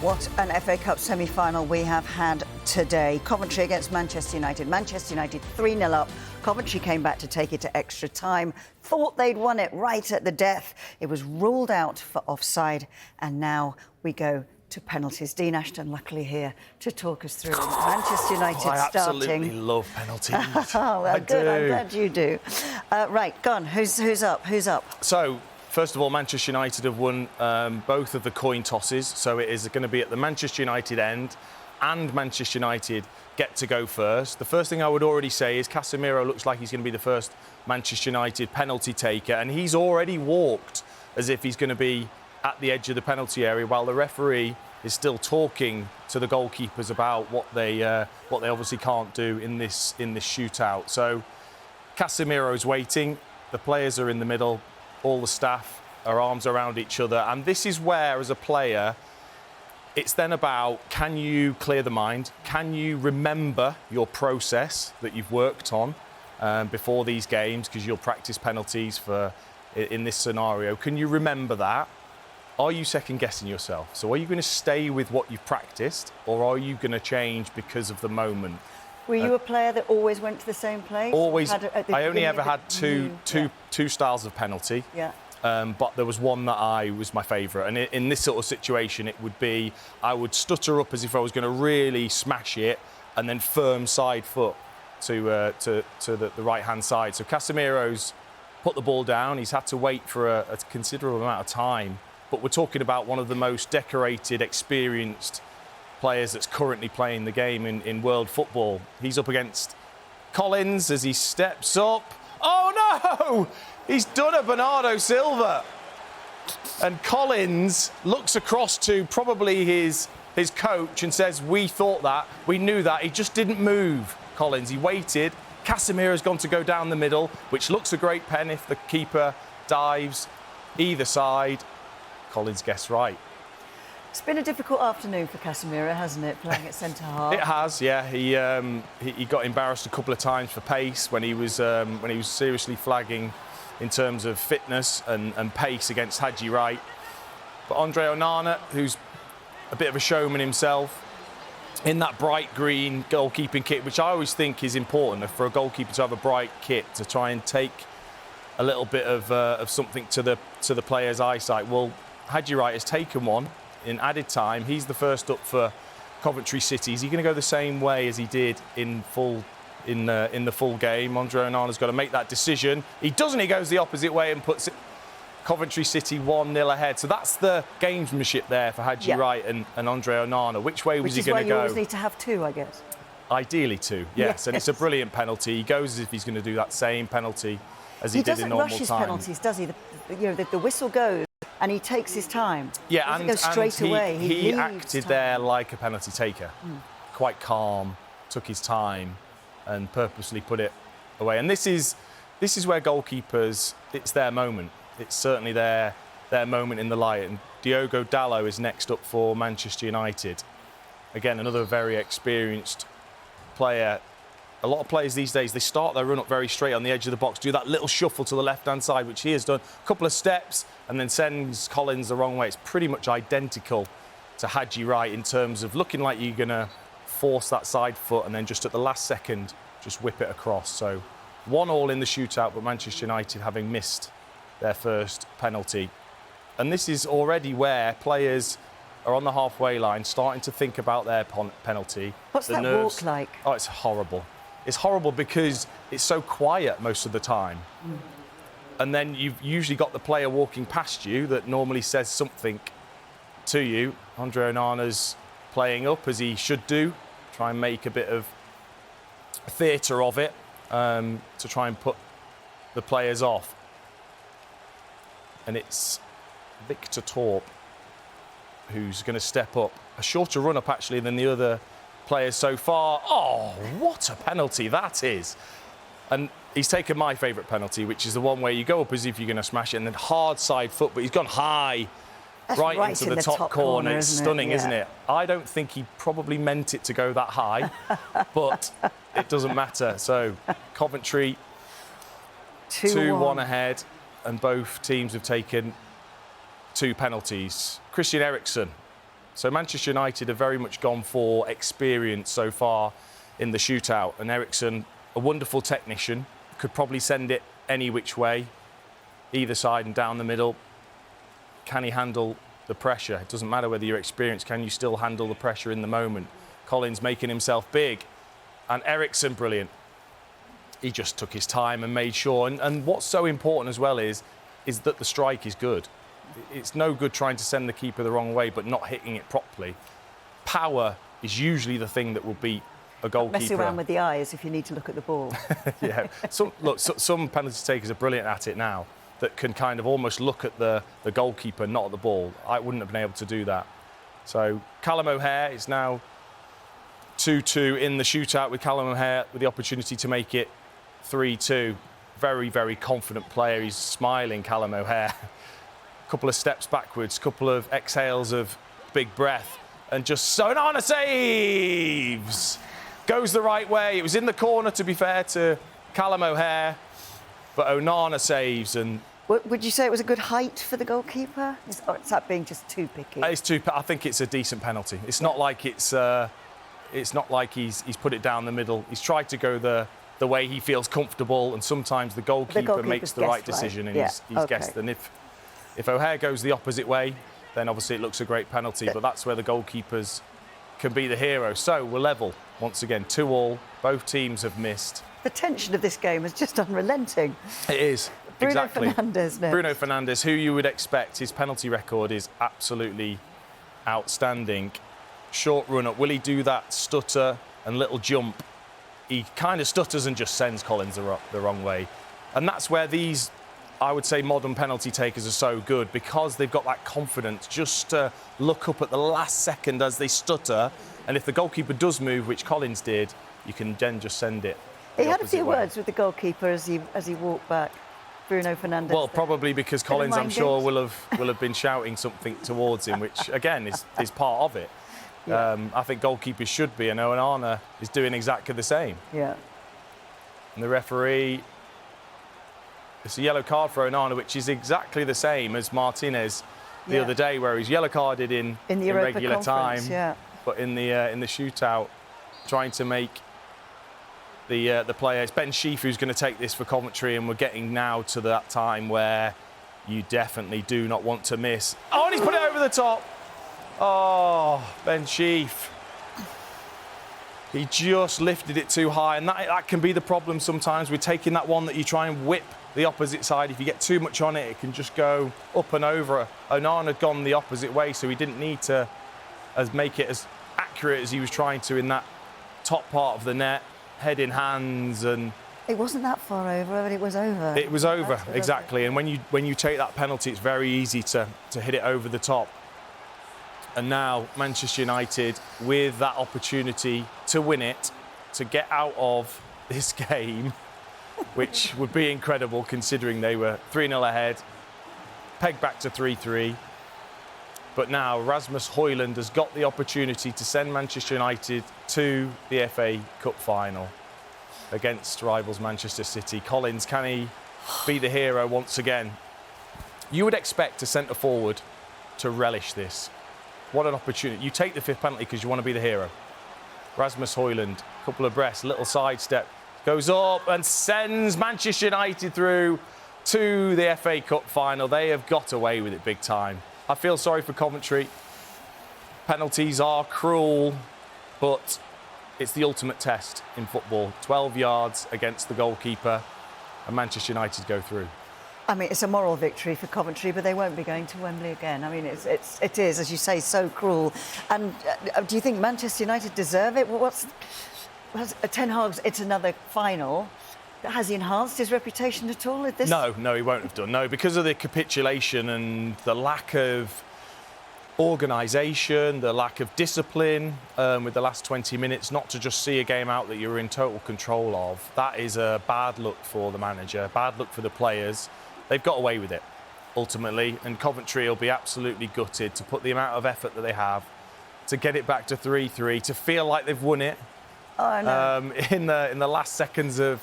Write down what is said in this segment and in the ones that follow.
What an FA Cup semi-final we have had today. Coventry against Manchester United. Manchester United 3-0 up. Coventry came back to take it to extra time. Thought they'd won it right at the death. It was ruled out for offside. And now we go to penalties. Dean Ashton, luckily here to talk us through Manchester United starting. I absolutely love penalties. Oh, well, good. I'm glad you do. Right, go on. Who's up? Who's up? So, first of all, Manchester United have won both of the coin tosses. So it is going to be at the Manchester United end, and Manchester United get to go first. The first thing I would already say is Casemiro looks like he's going to be the first Manchester United penalty taker, and he's already walked as if he's going to be at the edge of the penalty area, while the referee is still talking to the goalkeepers about what they obviously can't do in this shootout. So Casemiro's waiting. The players are in the middle. All the staff are arms around each other, and this is where, as a player, it's then about, can you clear the mind? Can you remember your process that you've worked on before these games, because you'll practice penalties in this scenario? Can you remember that? Are you second-guessing yourself? So are you going to stay with what you've practiced, or are you going to change because of the moment? Were you a player that always went to the same place? Always. I only ever had two styles of penalty. Yeah. But there was one that was my favourite. And in this sort of situation, it would be, I would stutter up as if I was going to really smash it, and then firm side foot to the right-hand side. So Casemiro's put the ball down. He's had to wait for a considerable amount of time. But we're talking about one of the most decorated, experienced players that's currently playing the game in world football. He's up against Collins as he steps up. Oh no! He's done a Bernardo Silva. And Collins looks across to probably his coach and says, we thought that, we knew that. He just didn't move, Collins. He waited. Casemiro's gone to go down the middle, which looks a great pen if the keeper dives either side. Collins guessed right. It's been a difficult afternoon for Casemiro, hasn't it, playing at centre-half? It has, yeah. He got embarrassed a couple of times for pace when he was seriously flagging in terms of fitness and pace against Haji Wright. But Andre Onana, who's a bit of a showman himself, in that bright green goalkeeping kit, which I always think is important for a goalkeeper to have a bright kit to try and take a little bit of something to the player's eyesight. Well, Haji Wright has taken one in added time. He's the first up for Coventry City. Is he going to go the same way as he did in the full game? Andre Onana's got to make that decision. He doesn't. He goes the opposite way and puts Coventry City 1-0 ahead. So that's the gamesmanship there for Haji Wright and Andre Onana. Which way was he going to go? You always need to have two, I guess. Ideally two, yes. And it's a brilliant penalty. He goes as if he's going to do that same penalty as he did in normal time. He doesn't rush his penalties, does he? The whistle goes and he takes his time. Yeah, and goes straight away. He acted there like a penalty taker, quite calm, took his time, and purposely put it away. And this is where goalkeepers, it's their moment. It's certainly their moment in the light. And Diogo Dalot is next up for Manchester United. Again, another very experienced player. A lot of players these days, they start their run up very straight on the edge of the box, do that little shuffle to the left-hand side, which he has done, a couple of steps, and then sends Collins the wrong way. It's pretty much identical to Haji Wright in terms of looking like you're going to force that side foot and then just at the last second, just whip it across. So 1-1 in the shootout, but Manchester United having missed their first penalty. And this is already where players are on the halfway line, starting to think about their penalty. What's that walk like? Oh, it's horrible. It's horrible because it's so quiet most of the time. And then you've usually got the player walking past you that normally says something to you. Andre Onana's playing up, as he should do, try and make a bit of theatre of it to try and put the players off. And it's Victor Torp who's going to step up. A shorter run-up, actually, than the other players so far. Oh, what a penalty that is. And he's taken my favourite penalty, which is the one where you go up as if you're going to smash it and then hard side foot, but he's gone high, right into the top corner. It's stunning, isn't it? I don't think he probably meant it to go that high, but it doesn't matter. So Coventry 2-1 ahead, and both teams have taken 2 penalties. Christian Eriksen So Manchester United have very much gone for experience so far in the shootout. And Eriksen, a wonderful technician, could probably send it any which way, either side and down the middle. Can he handle the pressure? It doesn't matter whether you're experienced, can you still handle the pressure in the moment? Collins making himself big. And Eriksen, brilliant. He just took his time and made sure. And what's so important as well is that the strike is good. It's no good trying to send the keeper the wrong way but not hitting it properly. Power is usually the thing that will beat a goalkeeper. Mess around with the eyes if you need to look at the ball. Yeah. Some penalty takers are brilliant at it now that can kind of almost look at the goalkeeper, not at the ball. I wouldn't have been able to do that. So Callum O'Hare is now 2-2 in the shootout with Callum O'Hare with the opportunity to make it 3-2. Very, very confident player. He's smiling, Callum O'Hare. Couple of steps backwards, couple of exhales of big breath, and just Onana saves! Goes the right way. It was in the corner, to be fair to Callum O'Hare, but Onana saves. And would you say it was a good height for the goalkeeper? Or is that being just too picky? I think it's a decent penalty. It's not like it's not like he's put it down the middle. He's tried to go the way he feels comfortable, and sometimes the goalkeeper makes the right decision, and he's guessed. And if O'Hare goes the opposite way, then obviously it looks a great penalty, but that's where the goalkeepers can be the hero. So we're level once again, 2-2. Both teams have missed. The tension of this game is just unrelenting. It is. Bruno Fernandes next. Bruno Fernandes, who you would expect, his penalty record is absolutely outstanding. Short run up, will he do that stutter and little jump? He kind of stutters and just sends Collins the wrong way. And that's where these, I would say, modern penalty takers are so good, because they've got that confidence just to look up at the last second as they stutter. And if the goalkeeper does move, which Collins did, you can then just send it. He had a few words with the goalkeeper as he walked back. Bruno Fernandes. Well, probably because Collins, I'm sure, will have been shouting something towards him, which again is part of it. Yeah. I think goalkeepers should be, and Onana is doing exactly the same. Yeah. And the referee, it's a yellow card for Onana, which is exactly the same as Martinez the other day, where he's yellow carded in regular time, but in the shootout, trying to make the player. It's Ben Sheaf who's going to take this for Coventry, and we're getting now to that time where you definitely do not want to miss. Oh, and he's put it over the top. Oh, Ben Sheaf. He just lifted it too high, and that can be the problem sometimes with taking that one that you try and whip the opposite side. If you get too much on it, it can just go up and over. Onana had gone the opposite way, so he didn't need to make it as accurate as he was trying to in that top part of the net, head in hands, and it wasn't that far over, but it was over. It was over, exactly. And when you take that penalty, it's very easy to hit it over the top. And now Manchester United, with that opportunity to win it, to get out of this game, which would be incredible considering they were 3-0 ahead, pegged back to 3-3. But now Rasmus Højlund has got the opportunity to send Manchester United to the FA Cup final against rivals Manchester City. Collins, can he be the hero once again? You would expect a centre-forward to relish this. What an opportunity. You take the fifth penalty because you want to be the hero. Rasmus Højlund, couple of breaths, little sidestep, goes up and sends Manchester United through to the FA Cup final. They have got away with it big time. I feel sorry for Coventry. Penalties are cruel, but it's the ultimate test in football. 12 yards against the goalkeeper, and Manchester United go through. I mean, it's a moral victory for Coventry, but they won't be going to Wembley again. I mean, it is, as you say, so cruel. And do you think Manchester United deserve it? What's Ten Hag's? It's another final. Has he enhanced his reputation at all? No, he won't have done. No, because of the capitulation and the lack of organisation, the lack of discipline with the last 20 minutes, not to just see a game out that you're in total control of. That is a bad look for the manager, bad look for the players. They've got away with it, ultimately, and Coventry will be absolutely gutted to put the amount of effort that they have to get it back to 3-3, to feel like they've won it in the last seconds of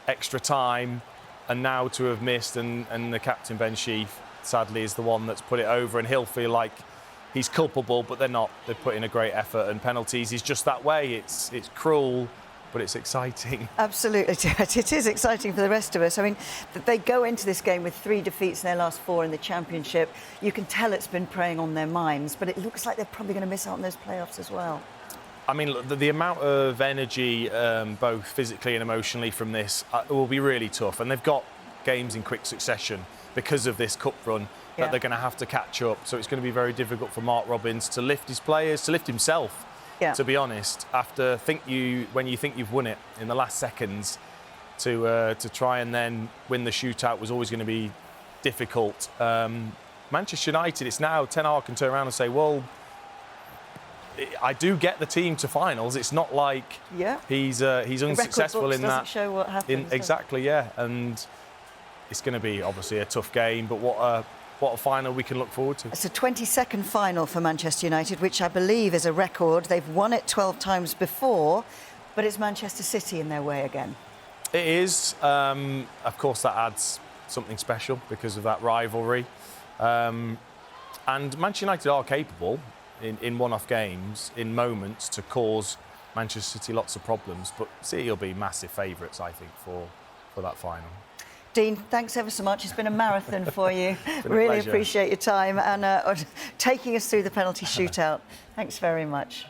extra time, and now to have missed, and the captain Ben Sheaf sadly is the one that's put it over, and he'll feel like he's culpable, but they're not. They've put in a great effort, and penalties is just that way. It's cruel, but it's exciting. Absolutely, it is exciting for the rest of us. I mean, they go into this game with 3 defeats in their last 4 in the Championship. You can tell it's been preying on their minds, but it looks like they're probably going to miss out on those playoffs as well. I mean, the amount of energy, both physically and emotionally, from this will be really tough. And they've got games in quick succession because of this cup run that they're going to have to catch up. So it's going to be very difficult for Mark Robins to lift his players, to lift himself. Yeah. To be honest, after when you think you've won it in the last seconds, to try and then win the shootout was always going to be difficult. Manchester United, it's now Ten Hag can turn around and say, well, I do get the team to finals. It's not like he's unsuccessful in that. Show what happens, exactly, yeah. And it's going to be obviously a tough game, but what a final we can look forward to. It's a 22nd final for Manchester United, which I believe is a record. They've won it 12 times before, but it's Manchester City in their way again. It is. Of course, that adds something special because of that rivalry. And Manchester United are capable in one-off games, in moments, to cause Manchester City lots of problems. But City will be massive favourites, I think, for that final. Dean, thanks ever so much. It's been a marathon for you. Really appreciate your time and taking us through the penalty shootout. Thanks very much.